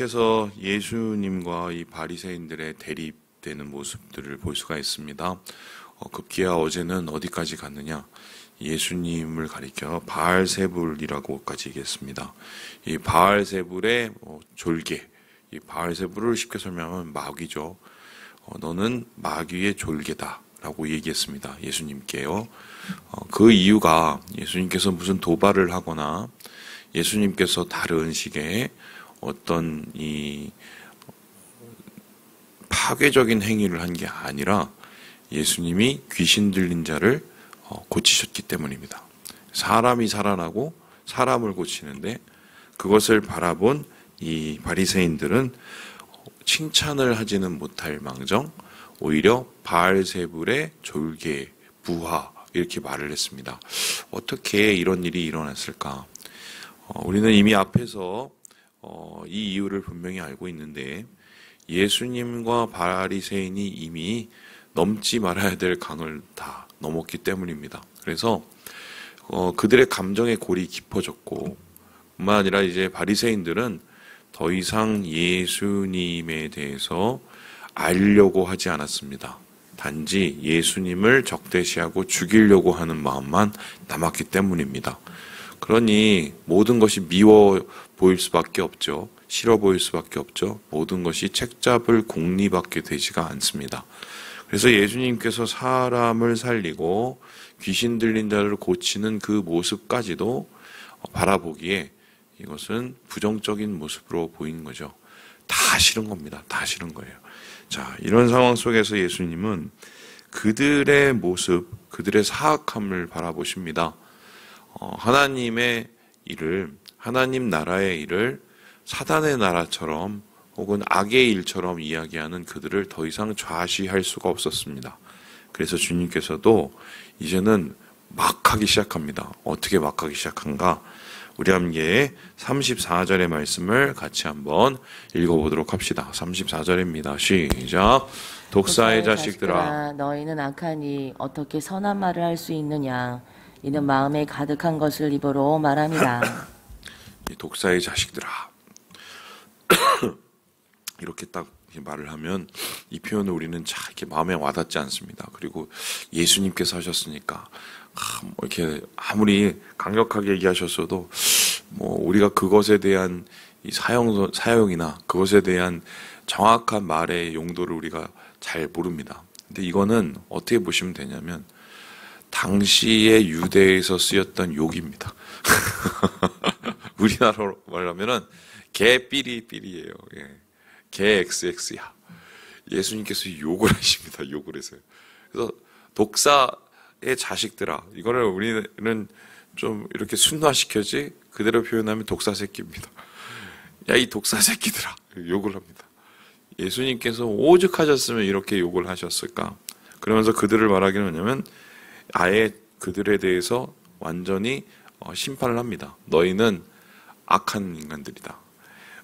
계속해서 예수님과 이 바리새인들의 대립되는 모습들을 볼 수가 있습니다. 급기야 어제는 어디까지 갔느냐? 예수님을 가리켜 바알세불이라고까지 얘기했습니다. 이 바알세불의 졸개, 이 바알세불을 쉽게 설명하면 마귀죠. 너는 마귀의 졸개다라고 얘기했습니다. 예수님께요. 그 이유가 예수님께서 무슨 도발을 하거나 예수님께서 다른 식의 어떤 이 파괴적인 행위를 한 게 아니라 예수님이 귀신 들린 자를 고치셨기 때문입니다. 사람이 살아나고 사람을 고치는데 그것을 바라본 이 바리새인들은 칭찬을 하지는 못할 망정 오히려 바알세불의 졸개, 부하 이렇게 말을 했습니다. 어떻게 이런 일이 일어났을까? 우리는 이미 앞에서 이 이유를 분명히 알고 있는데 예수님과 바리새인이 이미 넘지 말아야 될 강을 다 넘었기 때문입니다. 그래서 그들의 감정의 골이 깊어졌고 뿐만 아니라 이제 바리새인들은 더 이상 예수님에 대해서 알려고 하지 않았습니다. 단지 예수님을 적대시하고 죽이려고 하는 마음만 남았기 때문입니다. 그러니 모든 것이 미워 보일 수밖에 없죠. 싫어 보일 수밖에 없죠. 모든 것이 책잡을 공리밖에 되지가 않습니다. 그래서 예수님께서 사람을 살리고 귀신 들린 자를 고치는 그 모습까지도 바라보기에 이것은 부정적인 모습으로 보이는 거죠. 다 싫은 겁니다. 다 싫은 거예요. 자, 이런 상황 속에서 예수님은 그들의 모습, 그들의 사악함을 바라보십니다. 하나님의 일을, 하나님 나라의 일을 사단의 나라처럼 혹은 악의 일처럼 이야기하는 그들을 더 이상 좌시할 수가 없었습니다. 그래서 주님께서도 이제는 막 하기 시작합니다. 어떻게 막 하기 시작한가? 우리 함께 34절의 말씀을 같이 한번 읽어보도록 합시다. 34절입니다. 시작. 독사의 자식들아, 너희는 악하니 어떻게 선한 말을 할 수 있느냐? 이는 마음에 가득한 것을 입으로 말합니다. 독사의 자식들아. 이렇게 딱 말을 하면 이 표현을 우리는 잘 이렇게 마음에 와닿지 않습니다. 그리고 예수님께서 하셨으니까 이렇게 아무리 강력하게 얘기하셨어도 우리가 그것에 대한 이 사용이나 그것에 대한 정확한 말의 용도를 우리가 잘 모릅니다. 근데 이거는 어떻게 보시면 되냐면 당시의 유대에서 쓰였던 욕입니다. 우리나라로 말하면은 개 삐리삐리예요. 예. 개 XX야. 예수님께서 욕을 하십니다. 욕을 해서요. 그래서 독사의 자식들아. 이거를 우리는 좀 이렇게 순화시켜지 그대로 표현하면 독사 새끼입니다. 야, 이 독사 새끼들아. 욕을 합니다. 예수님께서 오죽하셨으면 이렇게 욕을 하셨을까? 그러면서 그들을 말하기는 뭐냐면 아예 그들에 대해서 완전히 심판을 합니다. 너희는 악한 인간들이다.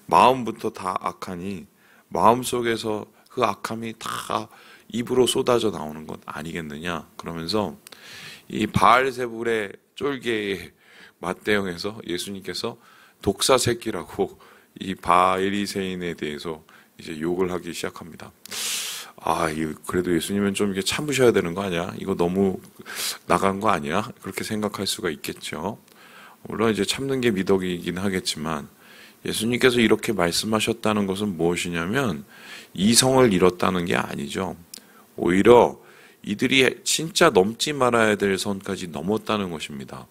마음부터 다 악하니 마음속에서 그 악함이 다 입으로 쏟아져 나오는 것 아니겠느냐. 그러면서 이 바알세불의 쫄개에 맞대응해서 예수님께서 독사 새끼라고 이 바리새인에 대해서 이제 욕을 하기 시작합니다. 그래도 예수님은 좀 이렇게 참으셔야 되는 거 아니야? 이거 너무 나간 거 아니야? 그렇게 생각할 수가 있겠죠. 물론 이제 참는 게 미덕이긴 하겠지만 예수님께서 이렇게 말씀하셨다는 것은 무엇이냐면 이성을 잃었다는 게 아니죠. 오히려 이들이 진짜 넘지 말아야 될 선까지 넘었다는 것입니다.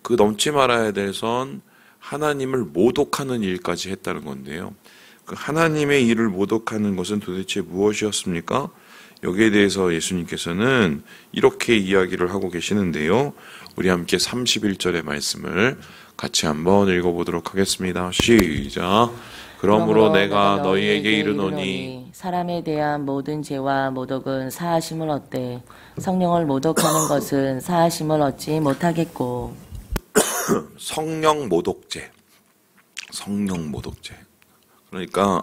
그 넘지 말아야 될 선, 하나님을 모독하는 일까지 했다는 건데요. 그 하나님의 일을 모독하는 것은 도대체 무엇이었습니까? 여기에 대해서 예수님께서는 이렇게 이야기를 하고 계시는데요. 우리 함께 31절의 말씀을 같이 한번 읽어보도록 하겠습니다. 시작. 그러므로 내가 너희에게 이르노니 사람에 대한 모든 죄와 모독은 사하심을 얻되 성령을 모독하는 것은 사하심을 얻지 못하겠고. 성령 모독죄. 그러니까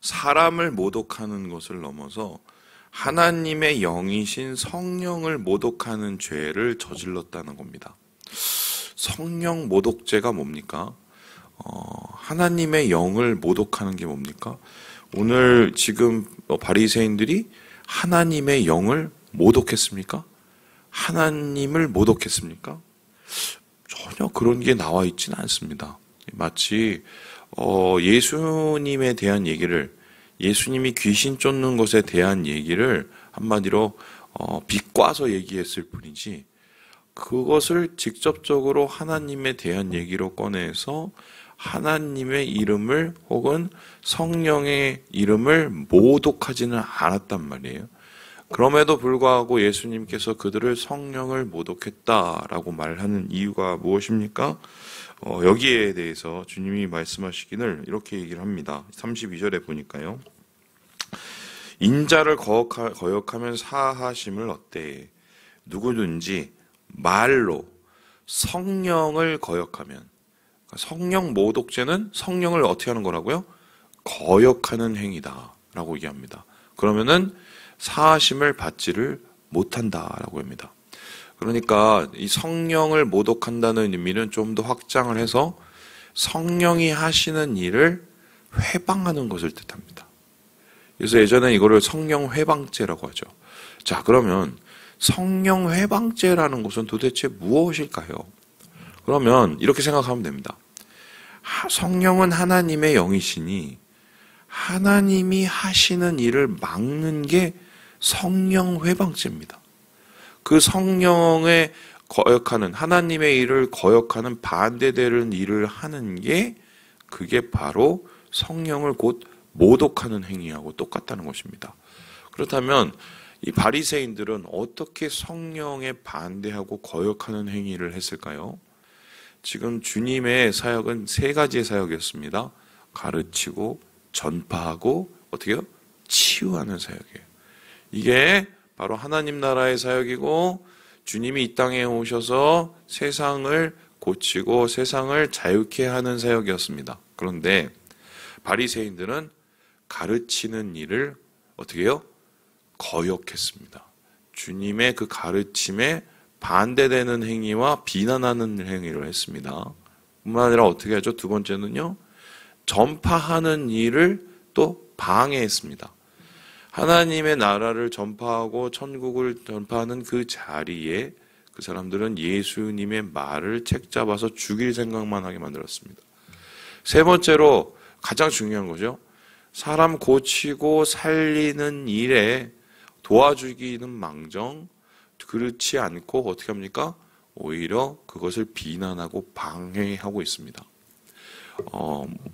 사람을 모독하는 것을 넘어서 하나님의 영이신 성령을 모독하는 죄를 저질렀다는 겁니다. 성령 모독죄가 뭡니까? 하나님의 영을 모독하는 게 뭡니까? 오늘 지금 바리새인들이 하나님의 영을 모독했습니까? 하나님을 모독했습니까? 전혀 그런 게 나와 있지는 않습니다. 마치 예수님에 대한 얘기를, 예수님이 귀신 쫓는 것에 대한 얘기를 한마디로 비꼬아서 얘기했을 뿐이지, 그것을 직접적으로 하나님에 대한 얘기로 꺼내서 하나님의 이름을 혹은 성령의 이름을 모독하지는 않았단 말이에요. 그럼에도 불구하고 예수님께서 그들을 성령을 모독했다라고 말하는 이유가 무엇입니까? 여기에 대해서 주님이 말씀하시기를 이렇게 얘기를 합니다. 32절에 보니까요. 인자를 거역하면 사하심을 얻되 누구든지 말로 성령을 거역하면, 성령 모독죄는 성령을 어떻게 하는 거라고요? 거역하는 행위다라고 얘기합니다. 그러면은 사하심을 받지를 못한다라고 합니다. 그러니까 이 성령을 모독한다는 의미는 좀 더 확장을 해서 성령이 하시는 일을 회방하는 것을 뜻합니다. 그래서 예전에 이거를 성령 회방죄라고 하죠. 자, 그러면 성령 회방죄라는 것은 도대체 무엇일까요? 그러면 이렇게 생각하면 됩니다. 성령은 하나님의 영이시니 하나님이 하시는 일을 막는 게 성령 회방죄입니다. 그 성령의 거역하는, 하나님의 일을 거역하는 반대되는 일을 하는 게, 그게 바로 성령을 곧 모독하는 행위하고 똑같다는 것입니다. 그렇다면 이 바리새인들은 어떻게 성령에 반대하고 거역하는 행위를 했을까요? 지금 주님의 사역은 세 가지의 사역이었습니다. 가르치고 전파하고 어떻게요? 치유하는 사역이에요. 이게 바로 하나님 나라의 사역이고, 주님이 이 땅에 오셔서 세상을 고치고 세상을 자유케 하는 사역이었습니다. 그런데 바리새인들은 가르치는 일을 어떻게 해요? 거역했습니다. 주님의 그 가르침에 반대되는 행위와 비난하는 행위를 했습니다. 뿐만 아니라 어떻게 하죠? 두 번째는요, 전파하는 일을 또 방해했습니다. 하나님의 나라를 전파하고 천국을 전파하는 그 자리에 그 사람들은 예수님의 말을 책잡아서 죽일 생각만 하게 만들었습니다. 세 번째로 가장 중요한 거죠. 사람 고치고 살리는 일에 도와주기는 망정, 그렇지 않고 어떻게 합니까? 오히려 그것을 비난하고 방해하고 있습니다.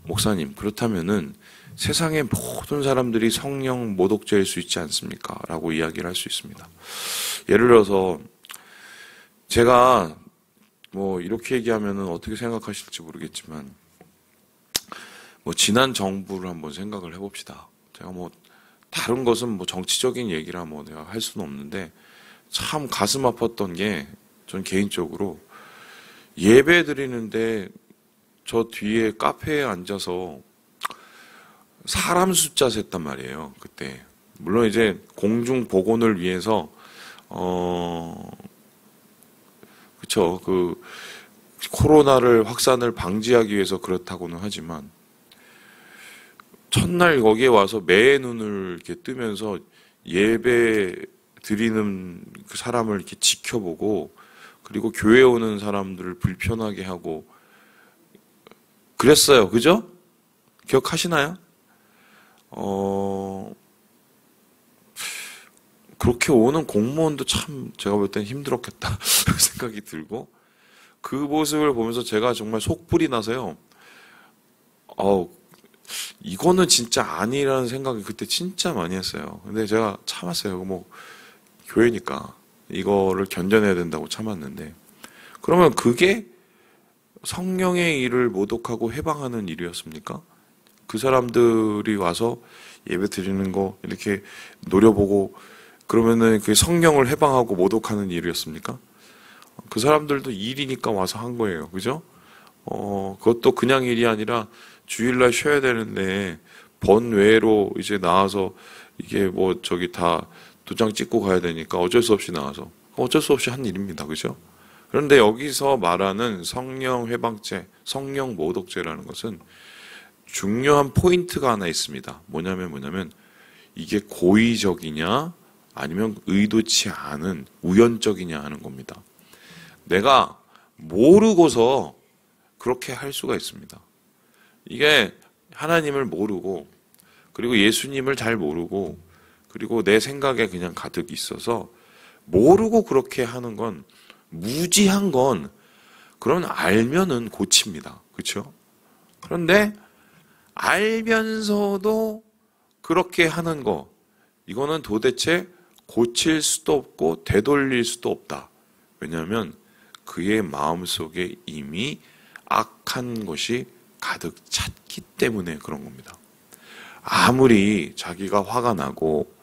목사님, 그렇다면은 세상의 모든 사람들이 성령 모독죄일 수 있지 않습니까? 라고 이야기를 할 수 있습니다. 예를 들어서 제가 이렇게 얘기하면은 어떻게 생각하실지 모르겠지만, 지난 정부를 한번 생각을 해봅시다. 제가 다른 것은 정치적인 얘기라 내가 할 수는 없는데, 참 가슴 아팠던 게, 전 개인적으로 예배 드리는데 저 뒤에 카페에 앉아서 사람 숫자 셌단 말이에요. 그때 물론 이제 공중 보건을 위해서 그쵸, 그 코로나를 확산을 방지하기 위해서 그렇다고는 하지만, 첫날 거기에 와서 매의 눈을 이렇게 뜨면서 예배 드리는 그 사람을 이렇게 지켜보고, 그리고 교회 오는 사람들을 불편하게 하고 그랬어요. 그죠? 기억하시나요? 그렇게 오는 공무원도 참 제가 볼 땐 힘들었겠다 생각이 들고, 그 모습을 보면서 제가 정말 속불이 나서요. 이거는 진짜 아니라는 생각이 그때 진짜 많이 했어요. 근데 제가 참았어요. 교회니까 이거를 견뎌내야 된다고 참았는데, 그러면 그게 성령의 일을 모독하고 해방하는 일이었습니까? 그 사람들이 와서 예배 드리는 거 이렇게 노려보고 그러면은 그게 성령을 해방하고 모독하는 일이었습니까? 그 사람들도 일이니까 와서 한 거예요. 그죠? 그것도 그냥 일이 아니라 주일날 쉬어야 되는데 번외로 이제 나와서 이게 다 도장 찍고 가야 되니까 어쩔 수 없이 나와서, 어쩔 수 없이 한 일입니다. 그죠? 그런데 여기서 말하는 성령 회방죄, 성령 모독죄라는 것은 중요한 포인트가 하나 있습니다. 뭐냐면 이게 고의적이냐 아니면 의도치 않은 우연적이냐 하는 겁니다. 내가 모르고서 그렇게 할 수가 있습니다. 이게 하나님을 모르고 그리고 예수님을 잘 모르고 그리고 내 생각에 그냥 가득 있어서 모르고 그렇게 하는 건 무지한 건 그런 알면은 고칩니다. 그렇죠? 그런데 알면서도 그렇게 하는 거 이거는 도대체 고칠 수도 없고 되돌릴 수도 없다. 왜냐하면 그의 마음속에 이미 악한 것이 가득 찼기 때문에 그런 겁니다. 아무리 자기가 화가 나고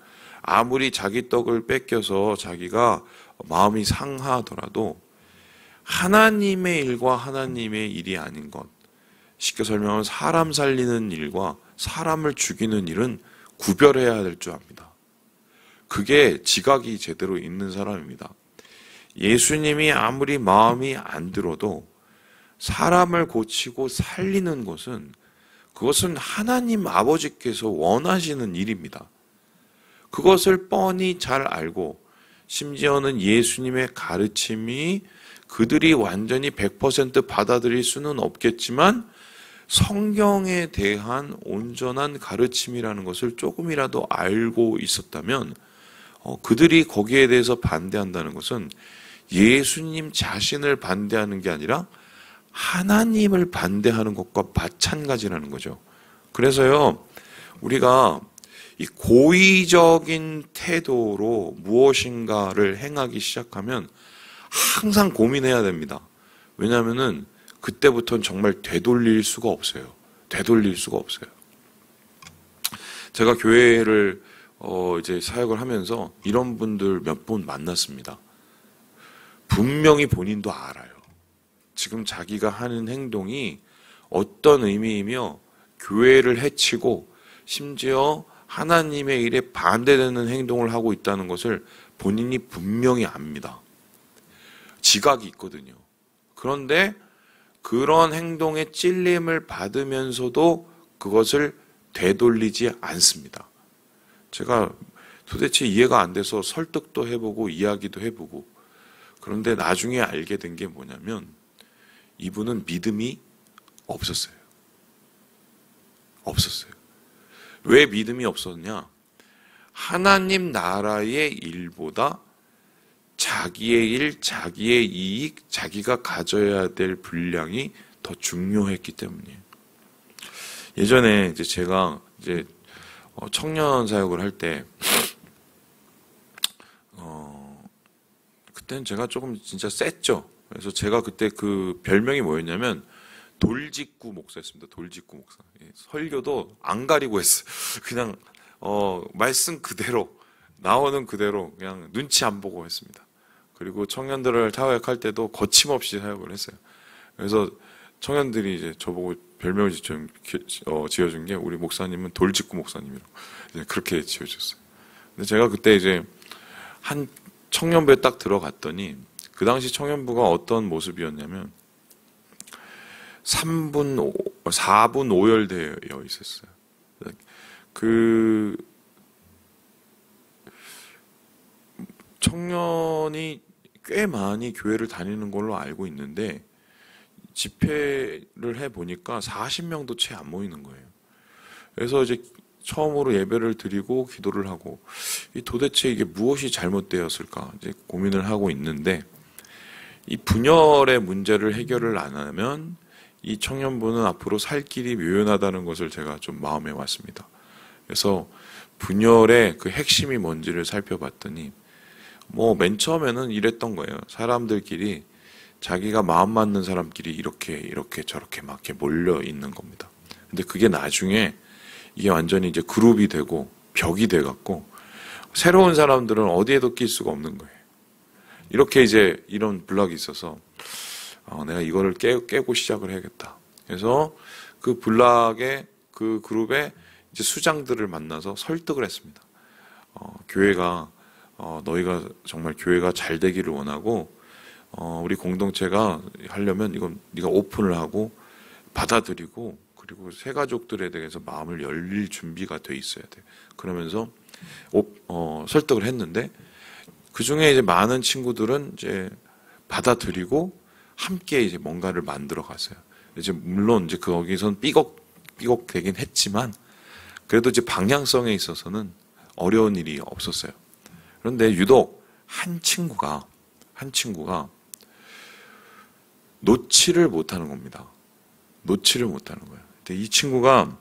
아무리 자기 떡을 뺏겨서 자기가 마음이 상하더라도 하나님의 일과 하나님의 일이 아닌 것, 쉽게 설명하면 사람 살리는 일과 사람을 죽이는 일은 구별해야 될 줄 압니다. 그게 지각이 제대로 있는 사람입니다. 예수님이 아무리 마음이 안 들어도 사람을 고치고 살리는 것은 그것은 하나님 아버지께서 원하시는 일입니다. 그것을 뻔히 잘 알고 심지어는 예수님의 가르침이 그들이 완전히 100% 받아들일 수는 없겠지만 성경에 대한 온전한 가르침이라는 것을 조금이라도 알고 있었다면 그들이 거기에 대해서 반대한다는 것은 예수님 자신을 반대하는 게 아니라 하나님을 반대하는 것과 마찬가지라는 거죠. 그래서요, 우리가 이 고의적인 태도로 무엇인가를 행하기 시작하면 항상 고민해야 됩니다. 왜냐하면은 그때부터는 정말 되돌릴 수가 없어요. 되돌릴 수가 없어요. 제가 교회를 이제 사역을 하면서 이런 분들 몇 분 만났습니다. 분명히 본인도 알아요. 지금 자기가 하는 행동이 어떤 의미이며 교회를 해치고 심지어 하나님의 일에 반대되는 행동을 하고 있다는 것을 본인이 분명히 압니다. 지각이 있거든요. 그런데 그런 행동에 찔림을 받으면서도 그것을 되돌리지 않습니다. 제가 도대체 이해가 안 돼서 설득도 해보고 이야기도 해보고 그런데 나중에 알게 된 게 뭐냐면 이분은 믿음이 없었어요. 없었어요. 왜 믿음이 없었냐? 하나님 나라의 일보다 자기의 일, 자기의 이익, 자기가 가져야 될 분량이 더 중요했기 때문이에요. 예전에 이제 제가 이제 청년 사역을 할 때, 그때는 제가 조금 진짜 셌죠. 그래서 제가 그때 그 별명이 뭐였냐면 돌직구 목사였습니다. 돌직구 목사. 설교도 안 가리고 했어요. 그냥 말씀 그대로 나오는 그대로 그냥 눈치 안 보고 했습니다. 그리고 청년들을 사역할 때도 거침없이 사역을 했어요. 그래서 청년들이 이제 저보고 별명을 지어준 게 우리 목사님은 돌직구 목사님이라고 그렇게 지어줬어요. 근데 제가 그때 이제 한 청년부에 딱 들어갔더니 그 당시 청년부가 어떤 모습이었냐면 4분 5열되어 있었어요. 그 청년이 꽤 많이 교회를 다니는 걸로 알고 있는데 집회를 해보니까 40명도 채 안 모이는 거예요. 그래서 이제 처음으로 예배를 드리고 기도를 하고 도대체 이게 무엇이 잘못되었을까 이제 고민을 하고 있는데 이 분열의 문제를 해결을 안 하면 이 청년부는 앞으로 살 길이 묘연하다는 것을 제가 좀 마음에 왔습니다. 그래서 분열의 그 핵심이 뭔지를 살펴봤더니 맨 처음에는 이랬던 거예요. 사람들끼리 자기가 마음 맞는 사람끼리 이렇게 저렇게 막 이렇게 몰려 있는 겁니다. 근데 그게 나중에 이게 완전히 이제 그룹이 되고 벽이 돼 갖고 새로운 사람들은 어디에도 낄 수가 없는 거예요. 이렇게 이제 이런 블락이 있어서 내가 이거를 깨고 시작을 해야겠다. 그래서 그 블락의 그 그룹의 이제 수장들을 만나서 설득을 했습니다. 교회가 너희가 정말 교회가 잘 되기를 원하고 우리 공동체가 하려면 이건 네가 오픈을 하고 받아들이고 그리고 새 가족들에 대해서 마음을 열릴 준비가 돼 있어야 돼. 그러면서 설득을 했는데 그 중에 이제 많은 친구들은 이제 받아들이고 함께 이제 뭔가를 만들어 갔어요. 이제 물론 이제 거기선 삐걱 되긴 했지만 그래도 이제 방향성에 있어서는 어려운 일이 없었어요. 그런데 유독 한 친구가 놓지를 못하는 겁니다. 놓지를 못하는 거예요. 근데 이 친구가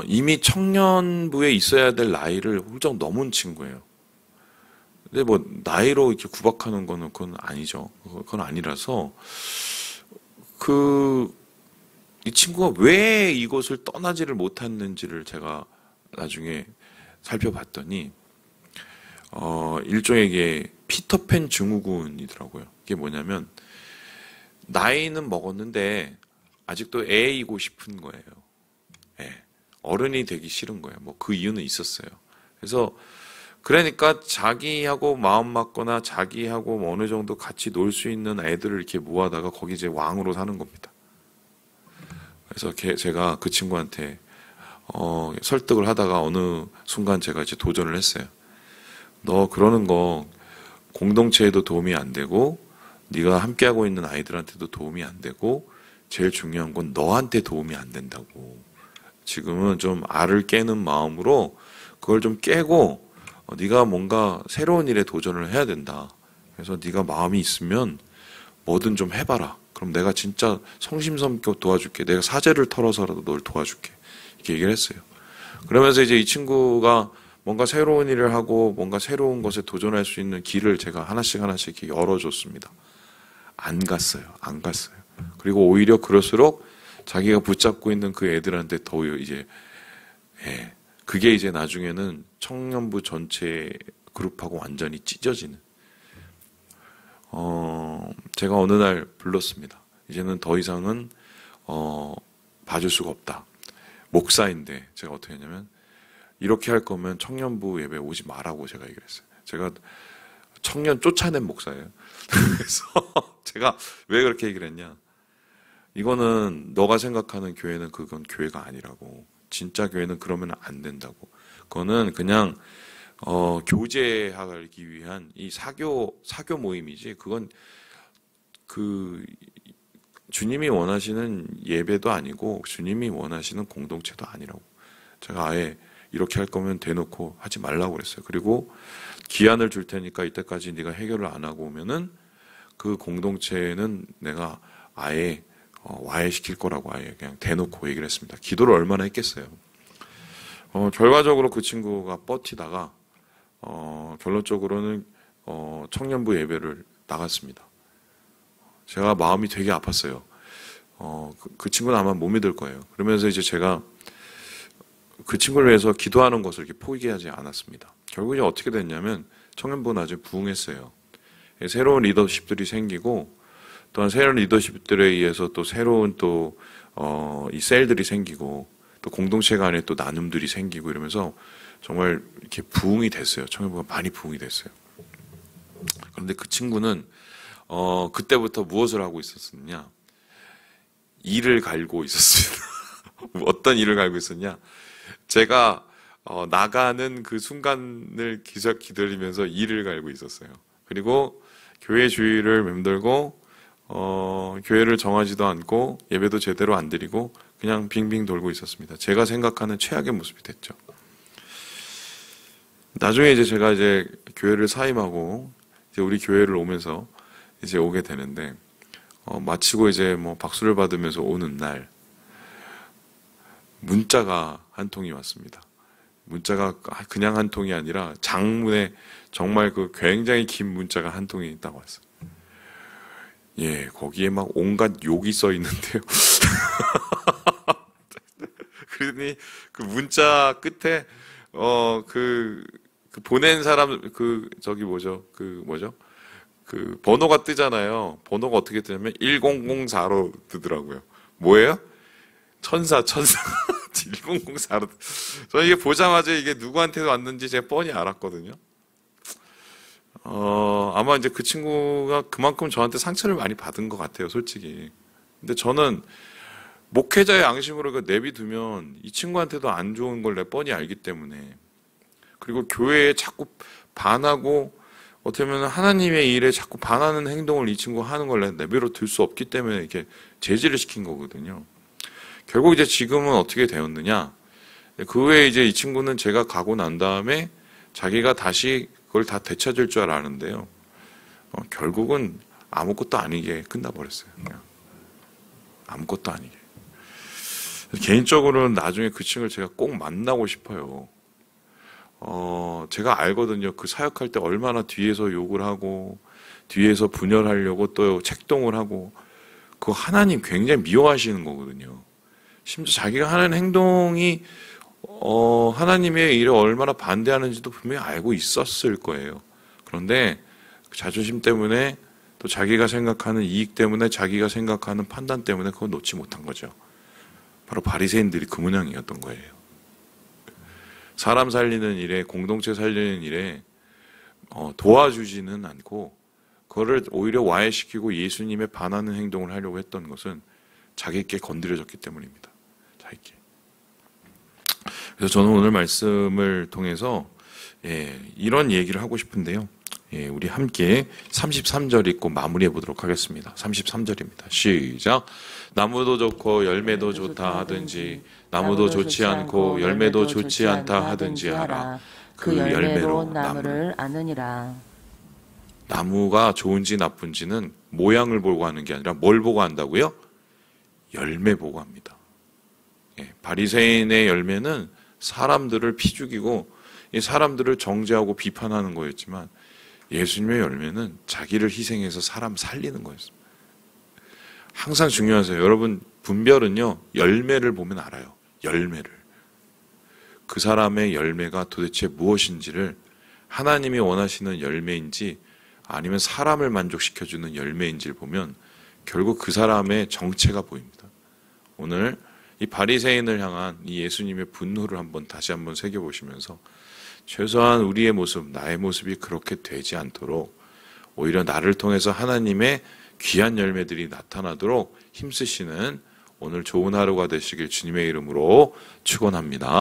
이미 청년부에 있어야 될 나이를 훌쩍 넘은 친구예요. 근데 뭐 나이로 이렇게 구박하는 거는 그건 아니죠. 그건 아니라서 이 친구가 왜 이곳을 떠나지를 못했는지를 제가 나중에 살펴봤더니 일종의 이게 피터팬 증후군이더라고요. 이게 뭐냐면 나이는 먹었는데 아직도 애이고 싶은 거예요. 예. 어른이 되기 싫은 거예요. 뭐 그 이유는 있었어요. 그래서 그러니까 자기하고 마음 맞거나 자기하고 뭐 어느 정도 같이 놀 수 있는 애들을 이렇게 모아다가 거기 이제 왕으로 사는 겁니다. 그래서 제가 그 친구한테 설득을 하다가 어느 순간 제가 이제 도전을 했어요. 너 그러는 거 공동체에도 도움이 안 되고 네가 함께하고 있는 아이들한테도 도움이 안 되고 제일 중요한 건 너한테 도움이 안 된다고. 지금은 좀 알을 깨는 마음으로 그걸 좀 깨고 네가 뭔가 새로운 일에 도전을 해야 된다. 그래서 네가 마음이 있으면 뭐든 좀 해봐라. 그럼 내가 진짜 성심성의껏 도와줄게. 내가 사제를 털어서라도 널 도와줄게. 이렇게 얘기를 했어요. 그러면서 이제 이 친구가 뭔가 새로운 일을 하고 뭔가 새로운 것에 도전할 수 있는 길을 제가 하나씩 이렇게 열어줬습니다. 안 갔어요. 그리고 오히려 그럴수록 자기가 붙잡고 있는 그 애들한테 더 이제 그게 이제 나중에는 청년부 전체 그룹하고 완전히 찢어지는. 제가 어느 날 불렀습니다. 이제는 더 이상은 봐줄 수가 없다. 목사인데 제가 어떻게 했냐면 이렇게 할 거면 청년부 예배 오지 말라고 제가 얘기를 했어요. 제가 청년 쫓아낸 목사예요. 그래서 제가 왜 그렇게 얘기를 했냐. 이거는 너가 생각하는 교회는 그건 교회가 아니라고. 진짜 교회는 그러면 안 된다고. 그거는 그냥 교제하기 위한 이 사교 모임이지. 그건 그 주님이 원하시는 예배도 아니고 주님이 원하시는 공동체도 아니라고. 제가 아예 이렇게 할 거면 대놓고 하지 말라고 그랬어요. 그리고 기한을 줄 테니까 이때까지 네가 해결을 안 하고 오면은 그 공동체는 내가 아예 와해시킬 거라고 아예 그냥 대놓고 얘기를 했습니다. 기도를 얼마나 했겠어요. 결과적으로 그 친구가 버티다가 결론적으로는 청년부 예배를 나갔습니다. 제가 마음이 되게 아팠어요. 그 친구는 아마 못 믿을 거예요. 그러면서 이제 제가 그 친구를 위해서 기도하는 것을 이렇게 포기하지 않았습니다. 결국 이제 어떻게 됐냐면 청년부는 아주 부흥했어요. 새로운 리더십들이 생기고 또한 새로운 리더십들에 의해서 또 새로운 이 셀들이 생기고 또 공동체 간에 또 나눔들이 생기고 이러면서 정말 이렇게 부흥이 됐어요. 청년부가 많이 부흥이 됐어요. 그런데 그 친구는 그때부터 무엇을 하고 있었느냐? 일을 갈고 있었습니다. 어떤 일을 갈고 있었냐? 제가 나가는 그 순간을 기다리면서 일을 갈고 있었어요. 그리고 교회 주위를 맴돌고 교회를 정하지도 않고 예배도 제대로 안 드리고 그냥 빙빙 돌고 있었습니다. 제가 생각하는 최악의 모습이 됐죠. 나중에 이제 제가 이제 교회를 사임하고 이제 우리 교회를 오면서 이제 오게 되는데 마치고 이제 뭐 박수를 받으면서 오는 날 문자가 한 통이 왔습니다. 문자가 그냥 한 통이 아니라 장문에 정말 그 굉장히 긴 문자가 한 통이 딱 왔어요. 예, 거기에 막 온갖 욕이 써 있는데요. 그러니 그 문자 끝에 그 보낸 사람 그 번호가 뜨잖아요. 번호가 어떻게 뜨냐면 1004로 뜨더라고요. 뭐예요? 천사 1004로. 저는 이게 보자마자 이게 누구한테 왔는지 제가 뻔히 알았거든요. 아마 이제 그 친구가 그만큼 저한테 상처를 많이 받은 것 같아요, 솔직히. 근데 저는 목회자의 양심으로 내비두면 이 친구한테도 안 좋은 걸 내가 뻔히 알기 때문에, 그리고 교회에 자꾸 반하고 어떻게 보면 하나님의 일에 자꾸 반하는 행동을 이 친구가 하는 걸 내버려 둘 수 없기 때문에 이렇게 제지를 시킨 거거든요. 결국 이제 지금은 어떻게 되었느냐? 그 후에 이제 이 친구는 제가 가고 난 다음에 자기가 다시 그걸 다 되찾을 줄 알았는데요. 결국은 아무것도 아니게 끝나버렸어요. 그냥. 아무것도 아니게. 개인적으로는 나중에 그 친구를 제가 꼭 만나고 싶어요. 제가 알거든요. 그 사역할 때 얼마나 뒤에서 욕을 하고, 뒤에서 분열하려고 또 책동을 하고, 그거 하나님 굉장히 미워하시는 거거든요. 심지어 자기가 하는 행동이, 하나님의 일에 얼마나 반대하는지도 분명히 알고 있었을 거예요. 그런데 그 자존심 때문에 또 자기가 생각하는 이익 때문에 자기가 생각하는 판단 때문에 그걸 놓지 못한 거죠. 바로 바리새인들이 그 모양이었던 거예요. 사람 살리는 일에, 공동체 살리는 일에 도와주지는 않고 그거를 오히려 와해시키고 예수님에 반하는 행동을 하려고 했던 것은 자기께 건드려졌기 때문입니다. 자기께. 그래서 저는 오늘 말씀을 통해서 이런 얘기를 하고 싶은데요. 우리 함께 33절 읽고 마무리해 보도록 하겠습니다. 33절입니다. 시작. 나무도 좋고 열매도 좋다 하든지 나무도 좋지 않고 열매도 좋지 않다 하든지 하라. 그 열매로 나무를 아느니라. 나무가 좋은지 나쁜지는 모양을 보고 하는 게 아니라 뭘 보고 한다고요? 열매 보고 합니다. 바리새인의 열매는 사람들을 피죽이고 사람들을 정죄하고 비판하는 거였지만 예수님의 열매는 자기를 희생해서 사람 살리는 거였습니다. 항상 중요하세요. 여러분, 분별은요, 열매를 보면 알아요. 열매를. 그 사람의 열매가 도대체 무엇인지를 하나님이 원하시는 열매인지 아니면 사람을 만족시켜주는 열매인지를 보면 결국 그 사람의 정체가 보입니다. 오늘 이 바리새인을 향한 이 예수님의 분노를 다시 한번 새겨보시면서 최소한 우리의 모습, 나의 모습이 그렇게 되지 않도록 오히려 나를 통해서 하나님의 귀한 열매들이 나타나도록 힘쓰시는 오늘 좋은 하루가 되시길 주님의 이름으로 축원합니다.